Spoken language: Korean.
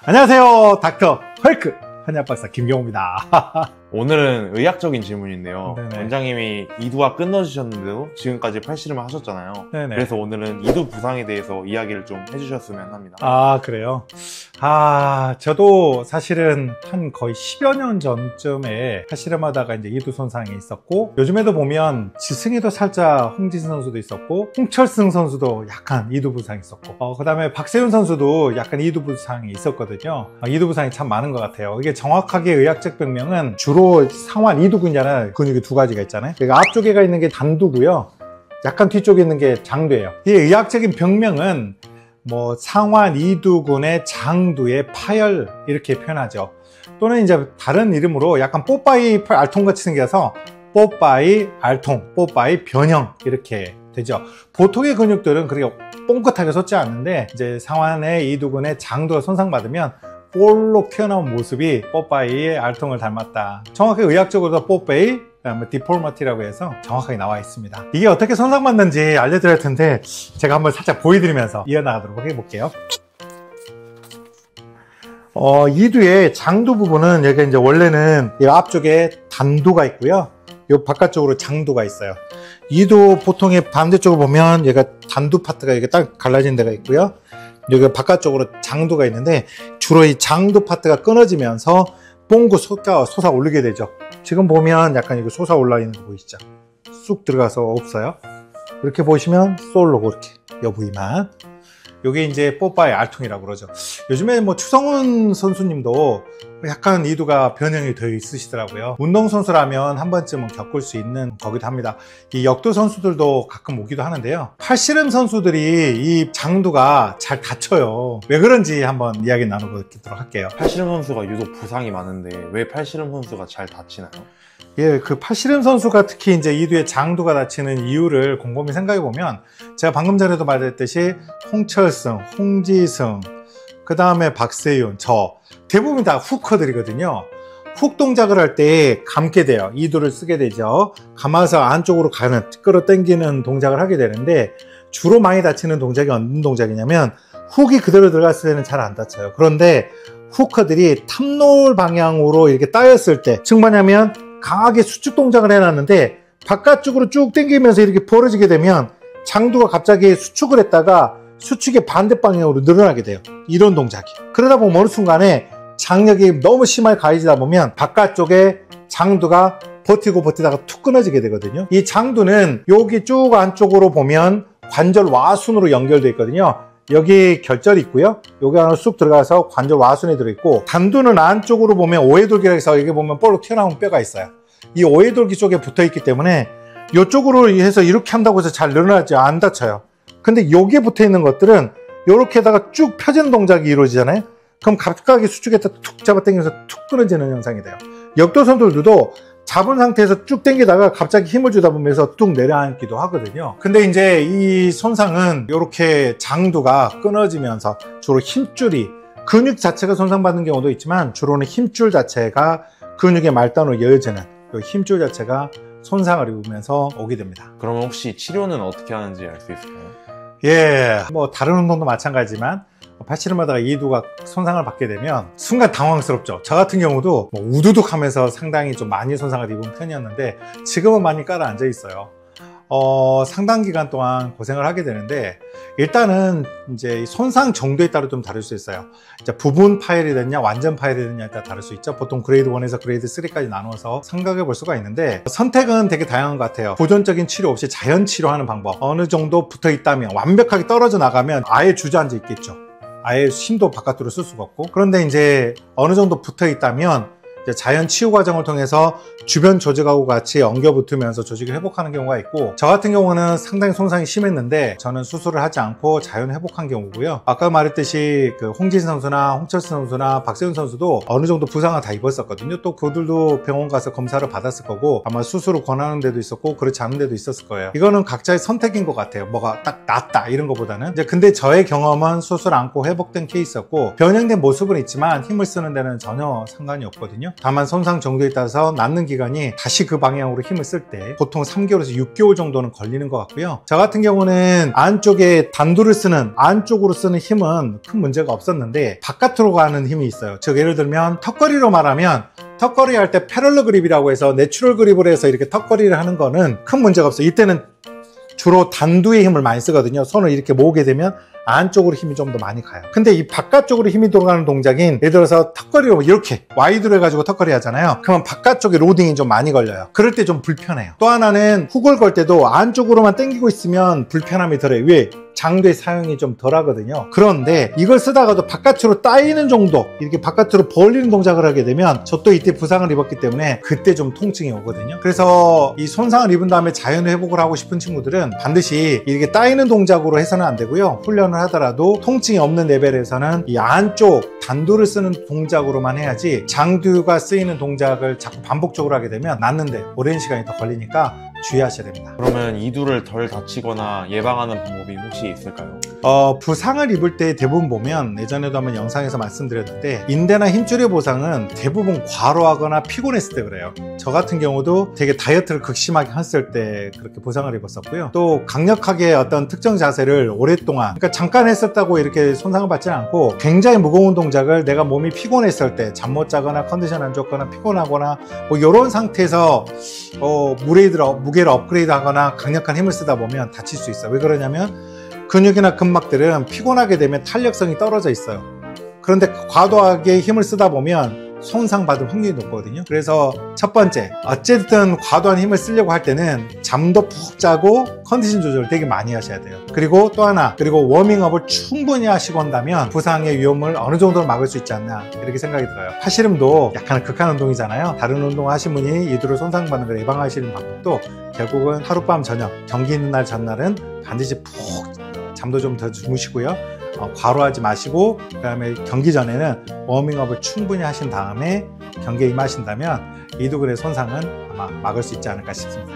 안녕하세요, 닥터 헐크 한의학박사 김경호입니다. 오늘은 의학적인 질문인데요. 네네. 원장님이 이두가 끊어지셨는데도 지금까지 팔씨름을 하셨잖아요. 네네. 그래서 오늘은 이두 부상에 대해서 이야기를 좀 해주셨으면 합니다. 아, 그래요? 저도 사실은 한 거의 10여 년 전쯤에 팔씨름하다가 이제 이두 손상이 있었고, 요즘에도 보면 지승이도 살짝 홍지승 선수도 있었고, 홍철승 선수도 약간 이두 부상이 있었고, 그 다음에 박세윤 선수도 약간 이두 부상이 있었거든요. 이두 부상이 참 많은 것 같아요. 이게 정확하게 의학적 병명은 주로 상완 이두근이라는 근육이 두 가지가 있잖아요. 그러니까 앞쪽에가 있는 게 단두고요, 약간 뒤쪽에 있는 게 장두예요. 이 의학적인 병명은 뭐 상완 이두근의 장두의 파열 이렇게 표현하죠. 또는 이제 다른 이름으로 약간 뽀빠이 알통 같이 생겨서 뽀빠이 알통, 뽀빠이 변형 이렇게 되죠. 보통의 근육들은 그렇게 뽕긋하게 솟지 않는데, 이제 상완의 이두근의 장두가 손상받으면 볼록 튀어나온 모습이 뽀빠이의 알통을 닮았다. 정확히 의학적으로도 뽀빠이, 디폴머티라고 해서 정확하게 나와 있습니다. 이게 어떻게 손상받는지 알려드릴 텐데, 제가 한번 살짝 보여드리면서 이어나가도록 해볼게요. 이두의 장두 부분은 여기가 이제 원래는 이 앞쪽에 단두가 있고요, 이 바깥쪽으로 장두가 있어요. 이두 보통의 반대쪽을 보면 얘가 단두 파트가 이렇게 딱 갈라진 데가 있고요, 여기 바깥쪽으로 장두가 있는데, 주로 이 장두 파트가 끊어지면서 뽕구 솟아 올리게 되죠. 지금 보면 약간 이거 솟아 올라 있는 거 보이시죠? 쑥 들어가서 없어요. 이렇게 보시면 솔로고 이렇게 여부위만, 요게 이제 뽀빠이 알통이라고 그러죠. 요즘에 뭐 추성훈 선수님도 약간 이두가 변형이 되어 있으시더라고요. 운동선수라면 한 번쯤은 겪을 수 있는 거기도 합니다. 이 역도 선수들도 가끔 오기도 하는데요, 팔씨름 선수들이 이 장두가 잘 다쳐요. 왜 그런지 한번 이야기 나눠보도록 할게요. 팔씨름 선수가 유독 부상이 많은데 왜 팔씨름 선수가 잘 다치나요? 그 팔씨름 선수가 특히 이제 이두의 장두가 다치는 이유를 곰곰이 생각해 보면, 제가 방금 전에도 말했듯이 홍철승, 홍지승, 그 다음에 박세윤, 저 대부분 다 후커들이거든요. 훅 동작을 할 때 감게 돼요. 이두를 쓰게 되죠. 감아서 안쪽으로 가는, 끌어당기는 동작을 하게 되는데, 주로 많이 다치는 동작이 어떤 동작이냐면, 훅이 그대로 들어갔을 때는 잘 안 다쳐요. 그런데 후커들이 탑롤 방향으로 이렇게 따였을 때, 즉 뭐냐면 강하게 수축 동작을 해놨는데 바깥쪽으로 쭉 당기면서 이렇게 벌어지게 되면 장두가 갑자기 수축을 했다가 수축의 반대 방향으로 늘어나게 돼요. 이런 동작이. 그러다 보면 어느 순간에 장력이 너무 심하게 가해지다 보면 바깥쪽에 장두가 버티다가 툭 끊어지게 되거든요. 이 장두는 여기 쭉 안쪽으로 보면 관절 와순으로 연결되어 있거든요. 여기 결절이 있고요, 여기 안으로 쑥 들어가서 관절 와순에 들어있고, 단두는 안쪽으로 보면 오해돌기라고 해서 여기 보면 볼록 튀어나온 뼈가 있어요. 이 오해돌기 쪽에 붙어있기 때문에 이쪽으로 해서 이렇게 한다고 해서 잘 늘어나지 안 다쳐요. 근데 여기에 붙어있는 것들은 이렇게다가 쭉 펴지는 동작이 이루어지잖아요. 그럼 갑자기 수축에다 툭 잡아당겨서 툭 끊어지는 현상이 돼요. 역도선들도 잡은 상태에서 쭉 당기다가 갑자기 힘을 주다 보면서 뚝 내려앉기도 하거든요. 근데 이제 이 손상은 이렇게 장두가 끊어지면서 주로 힘줄이, 근육 자체가 손상받는 경우도 있지만 주로는 힘줄 자체가 근육의 말단으로 이어지는 이 힘줄 자체가 손상을 입으면서 오게 됩니다. 그러면 혹시 치료는 어떻게 하는지 알 수 있을까요? 뭐 다른 운동도 마찬가지지만 팔씨름 하다가 이두가 손상을 받게 되면 순간 당황스럽죠. 저 같은 경우도 뭐 우두둑 하면서 상당히 좀 많이 손상을 입은 편이었는데, 지금은 많이 깔아앉아 있어요. 상당 기간 동안 고생을 하게 되는데, 일단은 이제 손상 정도에 따라 좀 다를 수 있어요. 이제 부분 파열이 됐냐 완전 파열이 됐냐에 따라 다를 수 있죠. 보통 그레이드 1에서 그레이드 3까지 나눠서 생각해 볼 수가 있는데, 선택은 되게 다양한 것 같아요. 보존적인 치료 없이 자연 치료하는 방법, 어느 정도 붙어 있다면, 완벽하게 떨어져 나가면 아예 주저앉아 있겠죠. 아예 힘도 바깥으로 쓸 수가 없고, 그런데 이제 어느 정도 붙어 있다면 이제 자연 치유 과정을 통해서 주변 조직하고 같이 엉겨 붙으면서 조직을 회복하는 경우가 있고, 저 같은 경우는 상당히 손상이 심했는데 저는 수술을 하지 않고 자연 회복한 경우고요. 아까 말했듯이 그 홍진수 선수나 홍철수 선수나 박세윤 선수도 어느 정도 부상을 다 입었었거든요. 또 그들도 병원 가서 검사를 받았을 거고, 아마 수술을 권하는 데도 있었고 그렇지 않은 데도 있었을 거예요. 이거는 각자의 선택인 것 같아요. 뭐가 딱 낫다 이런 것보다는. 이제 근데 저의 경험은 수술 않고 회복된 케이스였고, 변형된 모습은 있지만 힘을 쓰는 데는 전혀 상관이 없거든요. 있거든요. 다만 손상 정도에 따라서 낫는 기간이 다시 그 방향으로 힘을 쓸 때 보통 3개월에서 6개월 정도는 걸리는 것 같고요. 저 같은 경우는 안쪽에 단두를 쓰는 안쪽으로 쓰는 힘은 큰 문제가 없었는데 바깥으로 가는 힘이 있어요. 즉 예를 들면 턱걸이로 말하면 턱걸이 할 때 패럴러 그립이라고 해서 내추럴 그립을 해서 이렇게 턱걸이를 하는 거는 큰 문제가 없어요. 이때는 주로 단두의 힘을 많이 쓰거든요. 손을 이렇게 모으게 되면 안쪽으로 힘이 좀 더 많이 가요. 근데 이 바깥쪽으로 힘이 돌아가는 동작인 예를 들어서 턱걸이로 이렇게 와이드로 해가지고 턱걸이 하잖아요. 그러면 바깥쪽에 로딩이 좀 많이 걸려요. 그럴 때 좀 불편해요. 또 하나는 훅을 걸 때도 안쪽으로만 당기고 있으면 불편함이 덜해요. 왜? 장도의 사용이 좀 덜 하거든요. 그런데 이걸 쓰다가도 바깥으로 따이는 정도 이렇게 바깥으로 벌리는 동작을 하게 되면 저 또 이때 부상을 입었기 때문에 그때 좀 통증이 오거든요. 그래서 이 손상을 입은 다음에 자연 회복을 하고 싶은 친구들은 반드시 이렇게 따이는 동작으로 해서는 안 되고요. 훈련을 하더라도 통증이 없는 레벨에서는 이 안쪽 단두를 쓰는 동작으로만 해야지 장두가 쓰이는 동작을 자꾸 반복적으로 하게 되면 낫는데 오랜 시간이 더 걸리니까 주의하셔야 됩니다. 그러면 이두를 덜 다치거나 예방하는 방법이 혹시 있을까요? 부상을 입을 때 대부분 보면 예전에도 한번 영상에서 말씀드렸는데 인대나 힘줄의 부상은 대부분 과로하거나 피곤했을 때 그래요. 저 같은 경우도 되게 다이어트를 극심하게 했을 때 그렇게 부상을 입었었고요. 또 강력하게 어떤 특정 자세를 오랫동안 그러니까 잠깐 했었다고 이렇게 손상을 받지는 않고 굉장히 무거운 동작을 내가 몸이 피곤했을 때 잠 못 자거나 컨디션 안 좋거나 피곤하거나 뭐 이런 상태에서 무게를 업그레이드 하거나 강력한 힘을 쓰다 보면 다칠 수 있어요. 왜 그러냐면 근육이나 근막들은 피곤하게 되면 탄력성이 떨어져 있어요. 그런데 과도하게 힘을 쓰다 보면 손상받을 확률이 높거든요. 그래서 첫 번째, 어쨌든 과도한 힘을 쓰려고 할 때는 잠도 푹 자고 컨디션 조절을 되게 많이 하셔야 돼요. 그리고 또 하나, 그리고 워밍업을 충분히 하시고 한다면 부상의 위험을 어느 정도로 막을 수 있지 않나 이렇게 생각이 들어요. 팔씨름도 약간 극한 운동이잖아요. 다른 운동 하신 분이 이두를 손상받는 걸 예방하시는 방법도 결국은 하룻밤 저녁, 경기 있는 날 전날은 반드시 푹 잠도 좀 더 주무시고요. 과로하지 마시고 그 다음에 경기 전에는 워밍업을 충분히 하신 다음에 경기에 임하신다면 이두근의 손상은 아마 막을 수 있지 않을까 싶습니다.